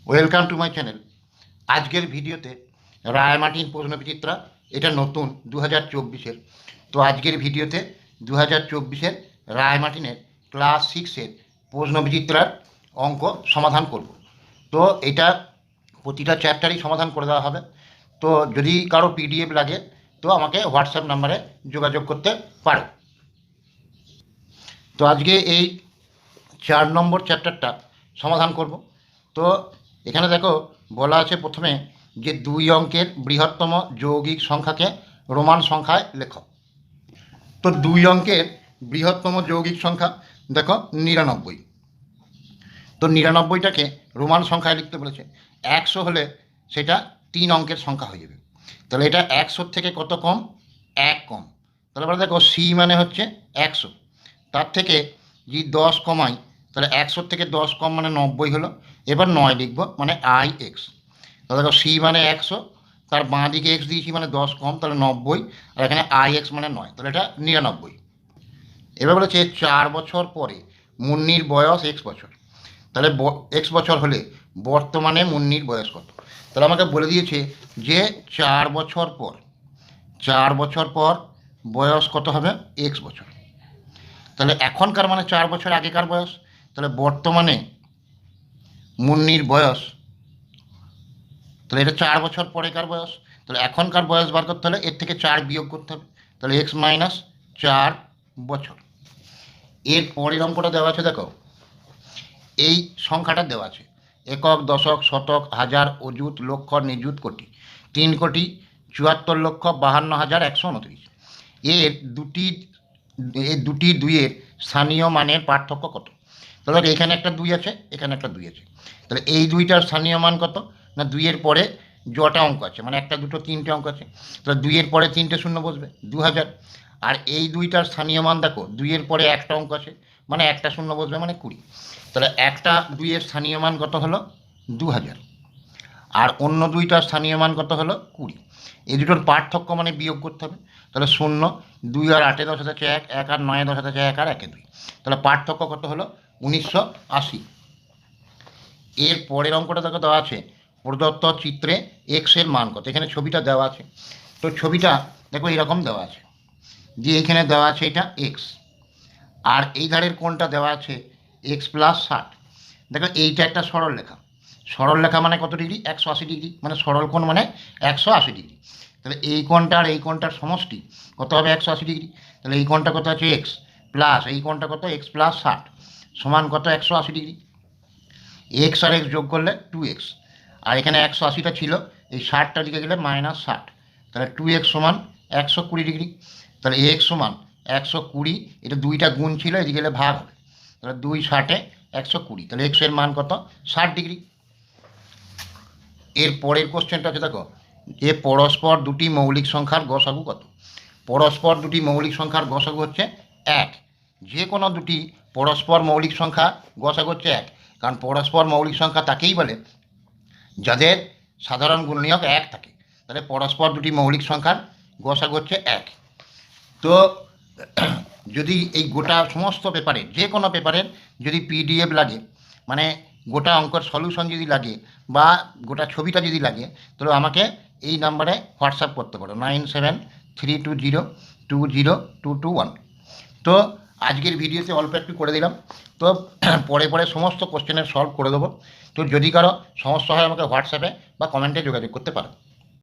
Welcome to my channel. আজকের ভিডিওতে রায়মার্টিন প্রশ্নবিচিত্রা, এটা নতুন 2024-এর। তো আজকের ভিডিওতে 2024-এর রায়মার্টিনের ক্লাস 6-এর প্রশ্নবিচিত্রার অঙ্ক সমাধান করব। তো এটা প্রতিটা চ্যাপ্টারই সমাধান করে দেওয়া হবে। তো যদি কারো পিডিএফ লাগে তো আমাকে হোয়াটসঅ্যাপ নাম্বারে যোগাযোগ করতে পারো। তো আজকে এই 4 নম্বর চ্যাপ্টারটা সমাধান করব। তো এখানে দেখো বলা আছে প্রথমে যে 2 অঙ্কের বৃহত্তম যৌগিক সংখ্যাকে রোমান সংখ্যায় লেখো। তো 2 অঙ্কের বৃহত্তম যৌগিক সংখ্যা দেখো 99। তো 99টাকে রোমান সংখ্যায় লিখতে বলেছে। 100 হলে সেটা 3 অঙ্কের সংখ্যা হয়ে যাবে। তাহলে এটা 100 থেকে কত কম? 1 কম। তাহলে এবার দেখো সি মানে হচ্ছে 100, তার থেকে যদি 10 কমাই তাহলে 100 থেকে 10 কম মানে 90 হলো। এবার 9 লিখব মানে আই এক্স। তাহলে দেখো সি মানে 100, তার বাঁ দিকে এক্স দিয়েছি মানে 10 কম, তাহলে 90, আর এখানে আই এক্স মানে 9, তাহলে এটা 99। এবার বলেছে 4 বছর পরে মুন্নির বয়স এক্স বছর। তাহলে এক্স বছর হলে বর্তমানে মুন্নির বয়স কত? তাহলে আমাকে বলে দিয়েছে যে 4 বছর পর, 4 বছর পর বয়স কত হবে? এক্স বছর। তাহলে এখনকার মানে 4 বছর আগেকার বয়স, তাহলে বর্তমানে মুন্নির বয়স, তাহলে এটা 4 বছর পরেকার বয়স। তাহলে এখনকার বয়স বার করতে হলে এর থেকে 4 বিয়োগ করতে হবে, তাহলে এক্স মাইনাস 4 বছর। এর পরের অঙ্কটা দেওয়া আছে, দেখো এই সংখ্যাটা দেওয়া আছে একক, দশক, শতক, হাজার, অযুত, লক্ষ, নিযুত, কোটি। 3,74,52,129। এর দুটি দুইয়ের স্থানীয় মানের পার্থক্য কত? তাহলে এখানে একটা 2 আছে, এখানে একটা 2 আছে। তাহলে এই দুইটার স্থানীয় মান কত? না 2-এর পরে জটা অঙ্ক আছে, মানে একটা, দুটো, 3টে অঙ্ক আছে। তাহলে 2-এর পরে 3টে শূন্য বসবে, 2000। আর এই দুইটার স্থানীয় মান দেখো 2-এর পরে একটা অঙ্ক আছে, মানে একটা শূন্য বসবে মানে 20। তাহলে একটা 2-এর স্থানীয় মান কত হলো? 2000। আর অন্য দুইটার স্থানীয় মান কত হলো? 20। এই দুটোর পার্থক্য মানে বিয়োগ করতে হবে। তাহলে 0, 2 আর 8-এ 10 হাতে 1, 1 আর 9-এ 10 হাতে 1, আর 1-এ 2। তাহলে পার্থক্য কত হলো? 1980। এর পরের অঙ্কটা দেখো দেওয়া আছে প্রদত্ত চিত্রে এক্স এর মান কত। এখানে ছবিটা দেওয়া আছে। তো ছবিটা দেখো এরকম দেওয়া আছে যে এখানে দেওয়া আছে এটা এক্স, আর এই ধারের কোণটা দেওয়া আছে এক্স প্লাস 60। দেখো এইটা একটা সরল রেখা। সরল রেখা মানে কত ডিগ্রি? 180 ডিগ্রি, মানে সরল কোণ মানে 180 ডিগ্রি। তাহলে এই কোণটা আর এই কোণটার সমষ্টি কত হবে? 180 ডিগ্রি। তাহলে এই কোণটা কত আছে? এক্স প্লাস এই কোণটা কত? এক্স প্লাস 60 সমান কত? 180 ডিগ্রি। এক্স আর এক্স যোগ করলে 2x, আর এখানে 180টা ছিল, এই 60টা দিকে গেলে মাইনাস 60, তাহলে 2x সমান 120 ডিগ্রি। তাহলে এক্স সমান 120, এটা দুইটা গুণ ছিল, এদিকে গেলে ভাগ হবে, তাহলে 2 60-এ 120, তাহলে এক্স এর মান কত? 60 ডিগ্রি। এর পরের কোশ্চেনটা আছে দেখো যে পরস্পর দুটি মৌলিক সংখ্যার গসাগু কত? পরস্পর দুটি মৌলিক সংখ্যার গসাগু হচ্ছে 1। যে কোনো দুটি পরস্পর মৌলিক সংখ্যা গসাগু হচ্ছে 1, কারণ পরস্পর মৌলিক সংখ্যা তাকেই বলে যাদের সাধারণ গুণনীয়ক 1 থাকে। তাহলে পরস্পর দুটি মৌলিক সংখ্যার গসাগু হচ্ছে 1। তো যদি এই গোটা সমস্ত পেপারের, যে কোনো পেপারের যদি পিডিএফ লাগে, মানে গোটা অঙ্কের সলিউশন যদি লাগে বা গোটা ছবিটা যদি লাগে, তাহলে আমাকে এই নাম্বারে হোয়াটসঅ্যাপ করতে পারো 9732020221। তো আজকের ভিডিওতে অল্প একটু করে দিলাম। তো পরে পরে সমস্ত কোশ্চেনের সলভ করে দেবো। তো যদি কারো সমস্যা হয় আমাকে হোয়াটসঅ্যাপে বা কমেন্টে যোগাযোগ করতে পারো।